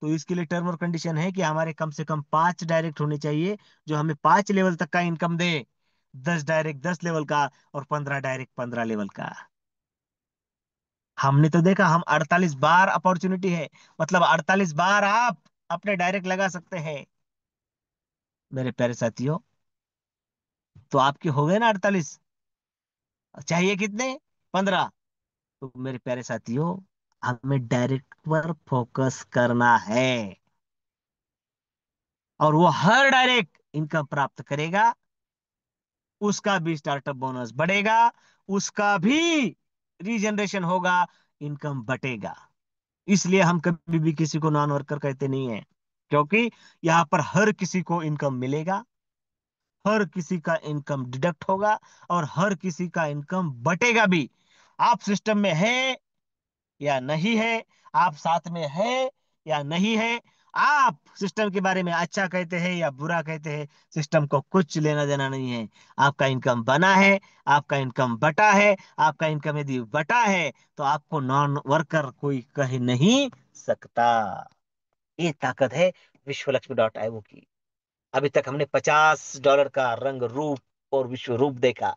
तो इसके लिए टर्म और कंडीशन है कि हमारे कम से कम 5 डायरेक्ट होने चाहिए, जो हमें 5 लेवल तक का इनकम दे। 10 डायरेक्ट 10 लेवल का, और 15 डायरेक्ट 15 लेवल का। हमने तो देखा, हम 48 बार अपॉर्चुनिटी है, मतलब 48 बार आप अपने डायरेक्ट लगा सकते हैं। मेरे प्यारे साथियों, तो आपके हो गए ना 48। चाहिए कितने? 15। तो मेरे प्यारे साथियों, हमें डायरेक्ट पर फोकस करना है, और वो हर डायरेक्ट इनकम प्राप्त करेगा, उसका भी स्टार्टअप बोनस बढ़ेगा, उसका भी रीजनरेशन होगा, इनकम बटेगा। इसलिए हम कभी भी किसी को नॉन वर्कर कहते नहीं है, क्योंकि यहां पर हर किसी को इनकम मिलेगा, हर किसी का इनकम डिडक्ट होगा, और हर किसी का इनकम बटेगा भी। आप सिस्टम में है या नहीं है, आप साथ में है या नहीं है, आप सिस्टम के बारे में अच्छा कहते हैं या बुरा कहते हैं, सिस्टम को कुछ लेना देना नहीं है। आपका इनकम बना है, आपका इनकम बटा है, आपका इनकम यदि बटा है, तो आपको नॉन वर्कर कोई कह नहीं सकता। ये ताकत है विश्वलक्ष्मी.io की। अभी तक हमने $50 का रंग रूप और विश्व रूप देखा,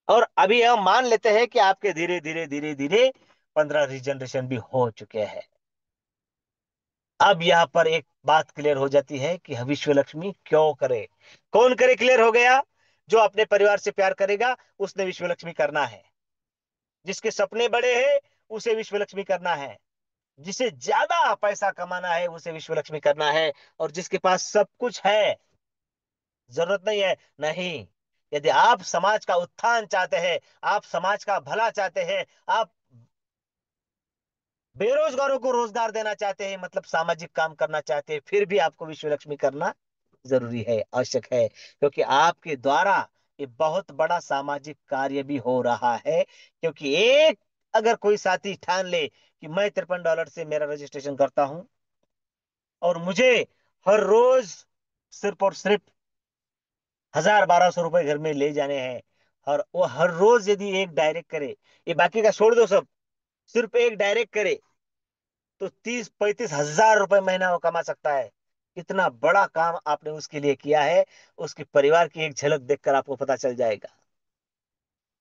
और अभी हम मान लेते हैं कि आपके धीरे धीरे धीरे धीरे 15 रीजनरेशन भी हो चुके हैं। अब यहाँ पर एक बात क्लियर हो जाती है कि विश्व लक्ष्मी क्यों करे, कौन करे, क्लियर हो गया। जो अपने परिवार से प्यार करेगा उसने विश्व लक्ष्मी करना है, जिसके सपने बड़े हैं उसे विश्व लक्ष्मी करना है, जिसे ज्यादा पैसा कमाना है उसे विश्व लक्ष्मी करना है, और जिसके पास सब कुछ है, जरूरत नहीं है, नहीं। यदि आप समाज का उत्थान चाहते हैं, आप समाज का भला चाहते हैं, आप बेरोजगारों को रोजगार देना चाहते हैं, मतलब सामाजिक काम करना चाहते हैं, फिर भी आपको विश्व लक्ष्मी करना जरूरी है, आवश्यक है, क्योंकि आपके द्वारा ये बहुत बड़ा सामाजिक कार्य भी हो रहा है। क्योंकि एक अगर कोई साथी ठान ले कि मैं $53 से मेरा रजिस्ट्रेशन करता हूं, और मुझे हर रोज सिर्फ और सिर्फ 1,000-1,200 रुपए घर में ले जाने हैं, और वो हर रोज यदि एक डायरेक्ट करे, ये बाकी का छोड़ दो सब, सिर्फ एक डायरेक्ट करे, तो 30-35 हजार रुपए महीना वो कमा सकता है। इतना बड़ा काम आपने उसके लिए किया है, उसके परिवार की एक झलक देखकर आपको पता चल जाएगा।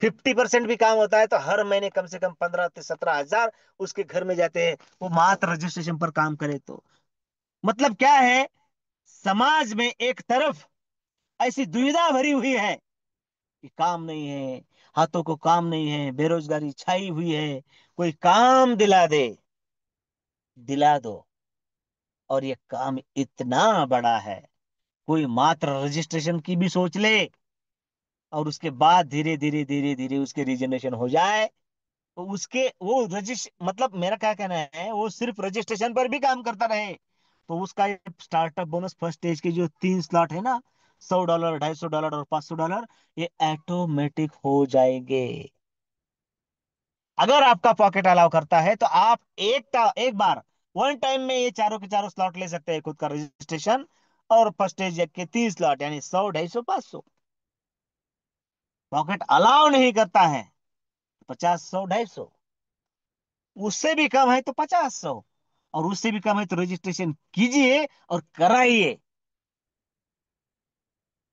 50% भी काम होता है तो हर महीने कम से कम 15 से 17 हजार उसके घर में जाते हैं, वो मात्र रजिस्ट्रेशन पर काम करे तो। मतलब क्या है, समाज में एक तरफ ऐसी दुविधा भरी हुई है कि काम नहीं है, हाथों को काम नहीं है, बेरोजगारी छाई हुई है, कोई काम दिला दे, दिला दो। और ये काम इतना बड़ा है, कोई मात्र रजिस्ट्रेशन की भी सोच ले, और उसके बाद धीरे धीरे धीरे धीरे उसके रीजनरेशन हो जाए, तो उसके वो रजिस्ट मतलब मेरा क्या कहना है, वो सिर्फ रजिस्ट्रेशन पर भी काम करता रहे, तो उसका स्टार्टअप बोनस फर्स्ट स्टेज के जो 3 स्लॉट है ना, $100, $250 और $500, ये ऑटोमेटिक हो जाएंगे। अगर आपका पॉकेट अलाउ करता है तो आप एक बार वन टाइम में ये चारों के चारों स्लॉट ले सकते हैं, खुद का रजिस्ट्रेशन और फर्स्ट स्टेज के 3 स्लॉट, यानी 100, 250, 500। पॉकेट अलाउ नहीं करता है 50, 100, 250, उससे भी कम है तो 50, 100, और उससे भी कम है तो रजिस्ट्रेशन कीजिए और कराइए।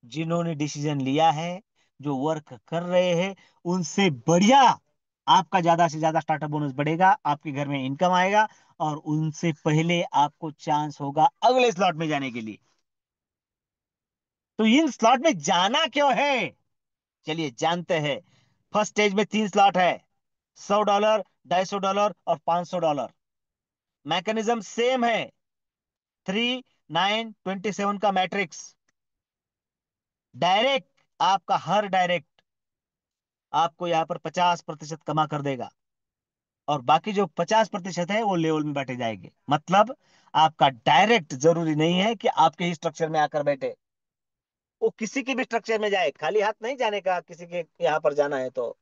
जिन्होंने डिसीजन लिया है, जो वर्क कर रहे हैं, उनसे बढ़िया आपका ज्यादा से ज्यादा स्टार्टअप बोनस बढ़ेगा, आपके घर में इनकम आएगा, और उनसे पहले आपको चांस होगा अगले स्लॉट में जाने के लिए। तो इन स्लॉट में जाना क्यों है, चलिए जानते हैं। फर्स्ट स्टेज में 3 स्लॉट है, $100, $250 और $500। मैकेनिज्म सेम है, 3, 9, 27 का मैट्रिक्स। डायरेक्ट, आपका हर डायरेक्ट आपको यहां पर 50% कमा कर देगा, और बाकी जो 50% है वो लेवल में बैठे जाएंगे। मतलब आपका डायरेक्ट जरूरी नहीं है कि आपके ही स्ट्रक्चर में आकर बैठे, वो किसी के भी स्ट्रक्चर में जाए, खाली हाथ नहीं जाने का, किसी के यहाँ पर जाना है तो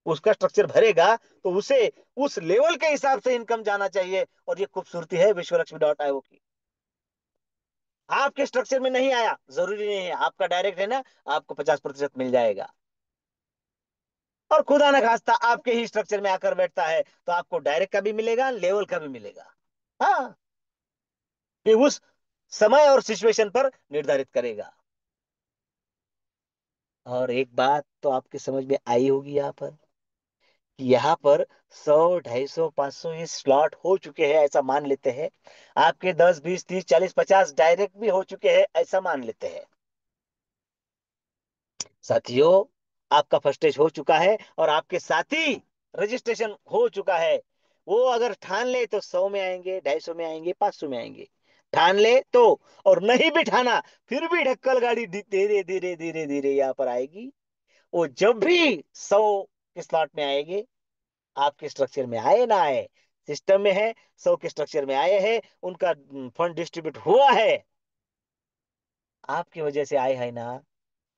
उसका स्ट्रक्चर भरेगा, तो उसे उस लेवल के हिसाब से इनकम जाना चाहिए। और ये खूबसूरती है विश्वलक्ष्मी.io की। आपके स्ट्रक्चर में नहीं आया, जरूरी नहीं है, आपका डायरेक्ट है ना, आपको 50% मिल जाएगा। और खुदा न खास्ता आपके ही स्ट्रक्चर में आकर बैठता है, तो आपको डायरेक्ट का भी मिलेगा, लेवल का भी मिलेगा। हाँ, ये उस समय और सिचुएशन पर निर्धारित करेगा। और एक बात तो आपके समझ में आई होगी यहाँ पर, कि यहाँ पर 100, 250, 500 ये स्लॉट हो चुके हैं, ऐसा मान लेते हैं। आपके 10, 20, 30, 40, 50 डायरेक्ट भी हो चुके हैं, ऐसा मान लेते हैं। साथियों, आपका फर्स्ट स्टेज हो चुका है, और आपके साथी रजिस्ट्रेशन हो चुका है। वो अगर ठान ले तो 100 में आएंगे, 250 में आएंगे, 500 में आएंगे। ठान ले तो, और नहीं भी ठाना फिर भी ढक्कल गाड़ी धीरे धीरे धीरे धीरे यहाँ पर आएगी। वो जब भी 100 के स्लॉट में आएंगे, आपके स्ट्रक्चर में आए ना आए, सिस्टम में है, 100 के स्ट्रक्चर में आए हैं, उनका फंड डिस्ट्रीब्यूट हुआ है, आपकी वजह से आए है ना,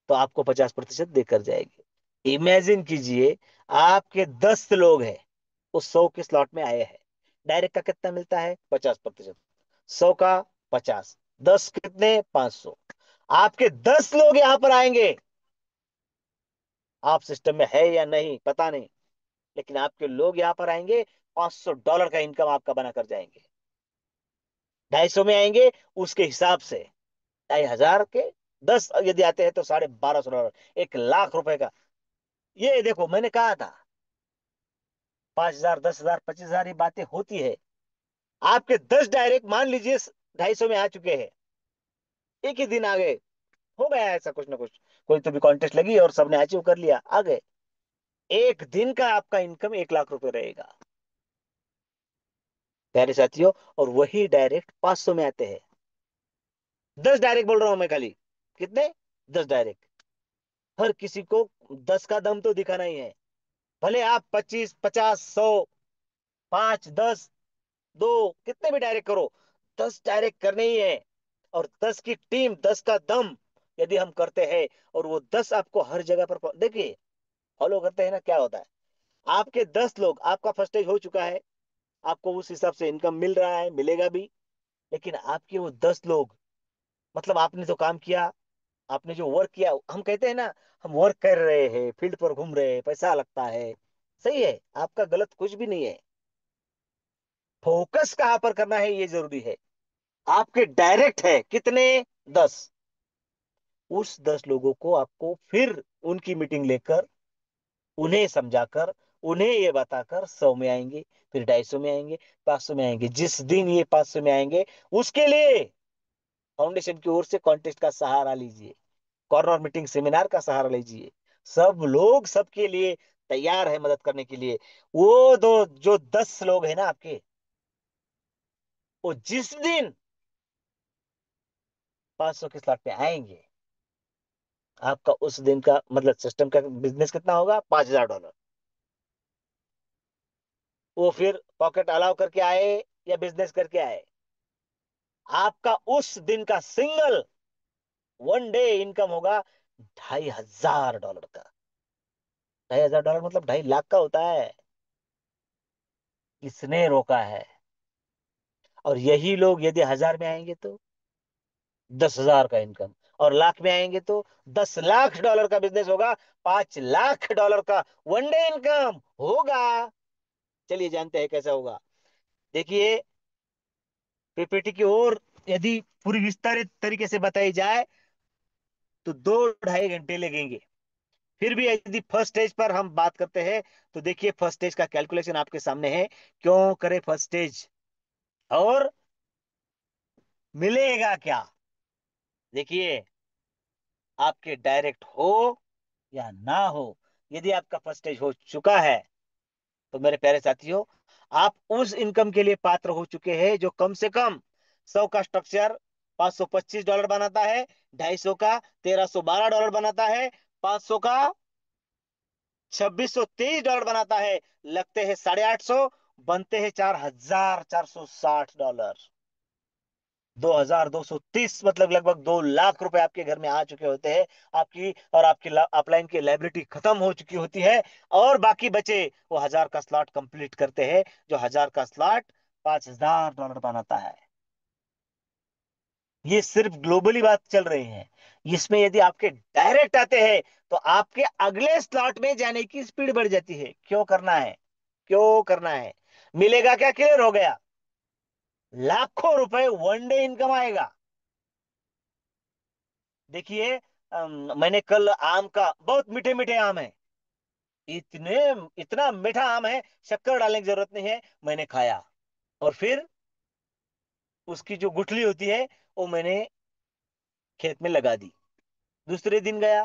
तो आपको 50% देकर जाएंगे। इमेजिन कीजिए, आपके 10 लोग हैं, उस 100 के स्लॉट में आए हैं, डायरेक्ट का कितना मिलता है? 50%। 100 का 50, 10 कितने? 500। आपके 10 लोग यहां पर आएंगे, आप सिस्टम में है या नहीं पता नहीं, लेकिन आपके लोग यहां पर आएंगे, $500 का इनकम आपका बना कर जाएंगे। 250 में आएंगे, उसके हिसाब से 2,500 के 10 यदि आते हैं तो $1,250, $1,00,000 का। ये देखो, मैंने कहा था 5,000, 10,000, 25,000 ये बातें होती है। आपके 10 डायरेक्ट मान लीजिए 250 में आ चुके हैं, एक ही दिन आ गए, हो गया ऐसा कुछ ना कुछ, कोई तो भी कॉन्टेस्ट लगी और सबने अचीव कर लिया, आ गए। एक दिन का आपका इनकम $1,00,000 रहेगा प्यारे साथियों। और वही डायरेक्ट 500 में आते हैं। 10 डायरेक्ट बोल रहा हूं मैं खाली। कितने? 10 डायरेक्ट। हर किसी को 10 का दम तो दिखाना ही है। भले आप 25, 50, 100, 5, 10, 2 कितने भी डायरेक्ट करो, 10 डायरेक्ट करने ही है। और 10 की टीम, 10 का दम यदि हम करते हैं, और वो 10 आपको हर जगह पर देखिए, फॉलो करते हैं ना, क्या होता है? आपके 10 लोग, आपका फर्स्ट स्टेज हो चुका है, आपको उस हिसाब से इनकम मिल रहा है, मिलेगा भी। लेकिन आपके वो 10 लोग, मतलब आपने तो काम किया, आपने जो वर्क किया, हम कहते हैं ना, हम वर्क कर रहे हैं, फील्ड पर घूम रहे हैं, पैसा लगता है, सही है, आपका गलत कुछ भी नहीं है। फोकस कहां पर करना है ये जरूरी है। आपके डायरेक्ट है कितने? 10। उस 10 लोगों को आपको फिर उनकी मीटिंग लेकर, उन्हें समझाकर, उन्हें ये बताकर 100 में आएंगे, फिर 250 में आएंगे, 500 में आएंगे। जिस दिन ये 500 में आएंगे, उसके लिए फाउंडेशन की ओर से कॉन्टेस्ट का सहारा लीजिए, कॉर्नर मीटिंग सेमिनार का सहारा लीजिए। सब लोग सबके लिए तैयार है मदद करने के लिए। वो दो जो 10 लोग हैं ना आपके, वो जिस दिन 500 के स्लॉट पे आएंगे, आपका उस दिन का मतलब सिस्टम का बिजनेस कितना होगा? $5,000। वो फिर पॉकेट अलाउ करके आए या बिजनेस करके आए, आपका उस दिन का सिंगल 1 डे इनकम होगा $2,500 का। $2,500 मतलब 2.5 लाख का होता है। किसने रोका है? और यही लोग यदि 1,000 में आएंगे तो 10,000 का इनकम, और लाख में आएंगे तो $10 लाख का बिजनेस होगा, $5 लाख का 1 डे इनकम होगा। चलिए जानते हैं कैसा होगा। देखिए, पीपीटी की ओर यदि पूरी विस्तारित तरीके से बताई जाए तो 2 ढाई घंटे लगेंगे। फिर भी यदि फर्स्ट स्टेज पर हम बात करते हैं, तो देखिए फर्स्ट स्टेज का कैलकुलेशन आपके सामने है। क्यों करे फर्स्ट स्टेज, और मिलेगा क्या? देखिए, आपके डायरेक्ट हो या ना हो, यदि आपका फर्स्ट स्टेज हो चुका है, तो मेरे प्यारे साथियों, आप उस इनकम के लिए पात्र हो चुके हैं जो कम से कम 100 का स्ट्रक्चर $525 बनाता है, 250 का $1,312 बनाता है, 500 का $2,623 बनाता है, लगते हैं 850, बनते हैं $4,460। 2,230 मतलब लगभग 2 लाख रुपए आपके घर में आ चुके होते हैं। आपकी और आपकी अपलाइन की लाइबिलिटी खत्म हो चुकी होती है, और बाकी बचे वो 1,000 का स्लॉट कंप्लीट करते हैं, जो 1,000 का स्लॉट $5,000 बनाता है। ये सिर्फ ग्लोबली बात चल रही है। इसमें यदि आपके डायरेक्ट आते हैं, तो आपके अगले स्लॉट में जाने की स्पीड बढ़ जाती है। क्यों करना है? क्यों करना है? मिलेगा क्या? क्लियर हो गया। लाखों रुपए 1 डे इनकम आएगा। देखिए, मैंने कल आम का, बहुत मीठे मीठे आम है, इतने इतना मीठा आम है, शक्कर डालने की जरूरत नहीं है, मैंने खाया। और फिर उसकी जो गुठली होती है, वो मैंने खेत में लगा दी। दूसरे दिन गया,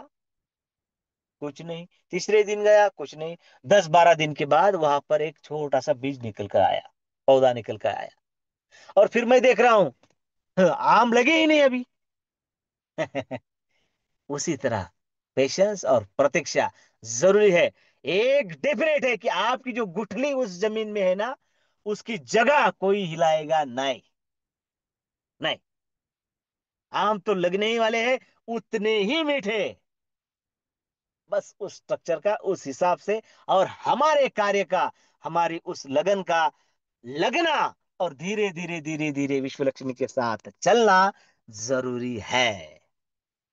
कुछ नहीं। तीसरे दिन गया, कुछ नहीं। 10-12 दिन के बाद वहां पर एक छोटा सा बीज निकल कर आया, पौधा निकल कर आया। और फिर मैं देख रहा हूँ, आम लगे ही नहीं अभी। उसी तरह पेशेंस और प्रतीक्षा जरूरी है। एक डेफिनेट है कि आपकी जो गुठली उस जमीन में है ना, उसकी जगह कोई हिलाएगा नहीं। नहीं, आम तो लगने ही वाले हैं, उतने ही मीठे। बस उस स्ट्रक्चर का, उस हिसाब से, और हमारे कार्य का, हमारी उस लगन का लगना, और धीरे धीरे धीरे धीरे विश्व लक्ष्मी के साथ चलना जरूरी है।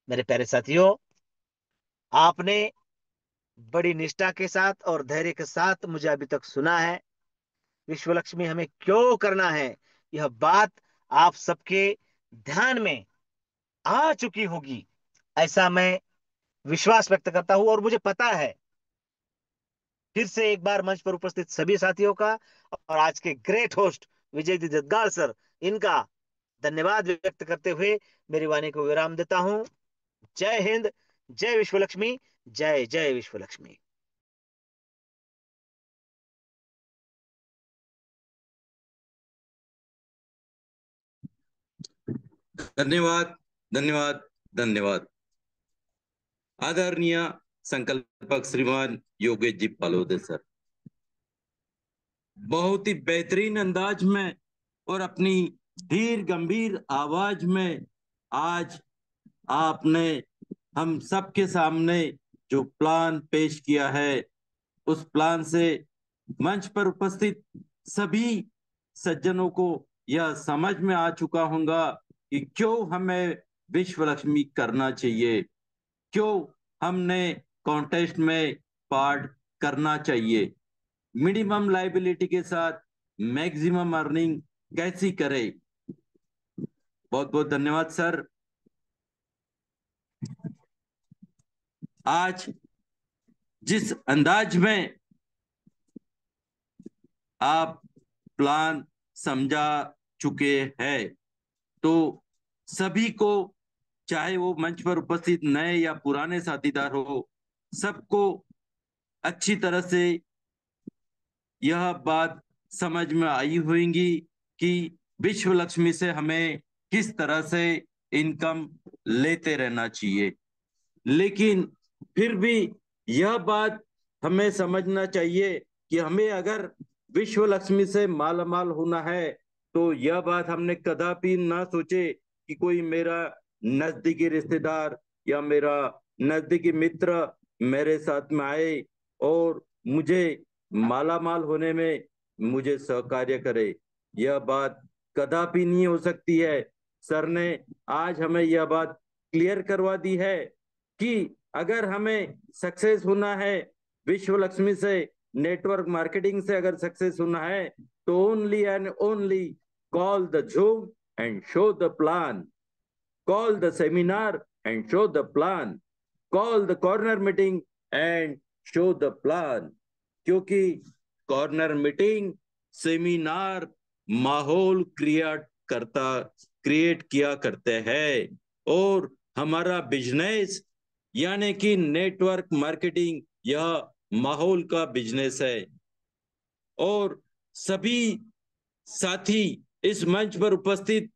मेरे प्यारे साथियों, आपने बड़ी निष्ठा के साथ और धैर्य के साथ मुझे अभी तक सुना है। विश्व लक्ष्मी हमें क्यों करना है, यह बात आप सबके ध्यान में आ चुकी होगी, ऐसा मैं विश्वास व्यक्त करता हूं। और मुझे पता है, फिर से एक बार मंच पर उपस्थित सभी साथियों का और आज के ग्रेट होस्ट विजय दी जगदाल सर, इनका धन्यवाद व्यक्त करते हुए मेरी वाणी को विराम देता हूं। जय हिंद, जय विश्व लक्ष्मी, जय जय विश्व लक्ष्मी। धन्यवाद, धन्यवाद, धन्यवाद। आदरणीय संकल्पक श्रीमान योगेश जी पालोदे सर, बहुत ही बेहतरीन अंदाज में और अपनी धीर गंभीर आवाज में आज आपने हम सबके सामने जो प्लान पेश किया है, उस प्लान से मंच पर उपस्थित सभी सज्जनों को यह समझ में आ चुका होगा कि क्यों हमें विश्व लक्ष्मी करना चाहिए, क्यों हमने कॉन्टेस्ट में पार्ट करना चाहिए, मिनिमम लाइबिलिटी के साथ मैक्सिमम अर्निंग कैसी करे। बहुत बहुत धन्यवाद सर। आज जिस अंदाज में आप प्लान समझा चुके हैं, तो सभी को, चाहे वो मंच पर उपस्थित नए या पुराने साथीदार हो, सबको अच्छी तरह से यह बात समझ में आई होगी कि विश्व लक्ष्मी से हमें किस तरह से इनकम लेते रहना चाहिए। लेकिन फिर भी यह बात हमें समझना चाहिए कि हमें अगर विश्व लक्ष्मी से माला माल होना है, तो यह बात हमने कदापि ना सोचे कि कोई मेरा नजदीकी रिश्तेदार या मेरा नजदीकी मित्र मेरे साथ में आए और मुझे माला माल होने में मुझे सहकार्य करे। यह बात कदापि नहीं हो सकती है। सर ने आज हमें यह बात क्लियर करवा दी है कि अगर हमें सक्सेस होना है विश्व लक्ष्मी से, नेटवर्क मार्केटिंग से अगर सक्सेस होना है, तो only and only call the zoom and show the plan, call the seminar and show the plan, call the corner meeting and show the plan. क्योंकि कॉर्नर मीटिंग, सेमिनार माहौल क्रिएट किया करते हैं, और हमारा बिजनेस यानी कि नेटवर्क मार्केटिंग यह माहौल का बिजनेस है। और सभी साथी इस मंच पर उपस्थित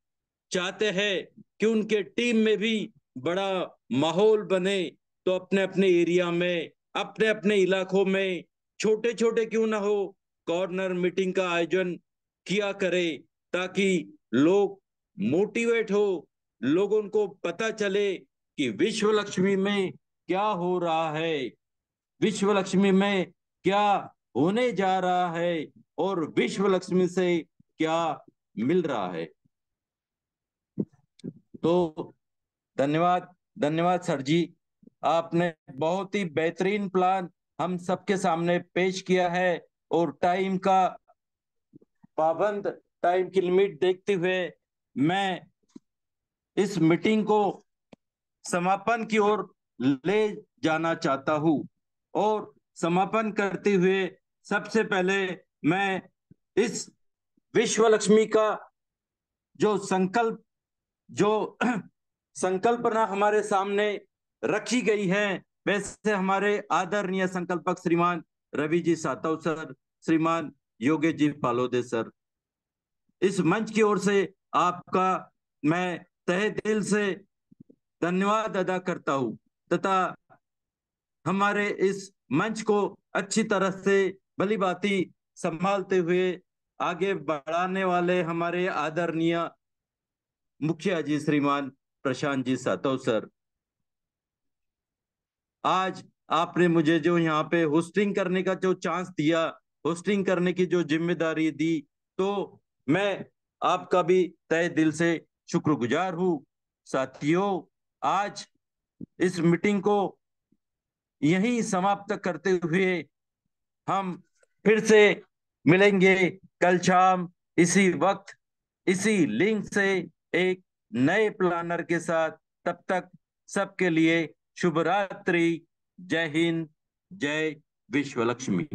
चाहते हैं कि उनके टीम में भी बड़ा माहौल बने, तो अपने अपने एरिया में, अपने अपने इलाकों में, छोटे छोटे क्यों ना हो, कॉर्नर मीटिंग का आयोजन किया करे, ताकि लोग मोटिवेट हो, लोगों को पता चले कि विश्व लक्ष्मी में क्या हो रहा है, विश्व लक्ष्मी में क्या होने जा रहा है, और विश्व लक्ष्मी से क्या मिल रहा है। तो धन्यवाद, धन्यवाद सर जी। आपने बहुत ही बेहतरीन प्लान हम सबके सामने पेश किया है, और टाइम का पाबंद, टाइम की लिमिट देखते हुए मैं इस मीटिंग को समापन की ओर ले जाना चाहता हूं। और समापन करते हुए सबसे पहले मैं इस विश्व लक्ष्मी का जो संकल्प, जो संकल्पना हमारे सामने रखी गई है, वैसे हमारे आदरणीय संकल्पक श्रीमान रवि जी सातव सर, श्रीमान योगेश जी पालोदे सर, इस मंच की ओर से आपका मैं तहे दिल से धन्यवाद अदा करता हूं, तथा हमारे इस मंच को अच्छी तरह से भली भांति संभालते हुए आगे बढ़ाने वाले हमारे आदरणीय मुखिया जी श्रीमान प्रशांत जी सातव सर, आज आपने मुझे जो यहाँ पे होस्टिंग करने का जो चांस दिया, होस्टिंग करने की जो जिम्मेदारी दी, तो मैं आपका भी तहे दिल से शुक्रगुजार हूँ। साथियों, आज इस मीटिंग को यहीं समाप्त करते हुए हम फिर से मिलेंगे कल शाम इसी वक्त, इसी लिंक से, एक नए प्लानर के साथ। तब तक सबके लिए शुभ रात्रि। जय हिंद, जय विश्व लक्ष्मी।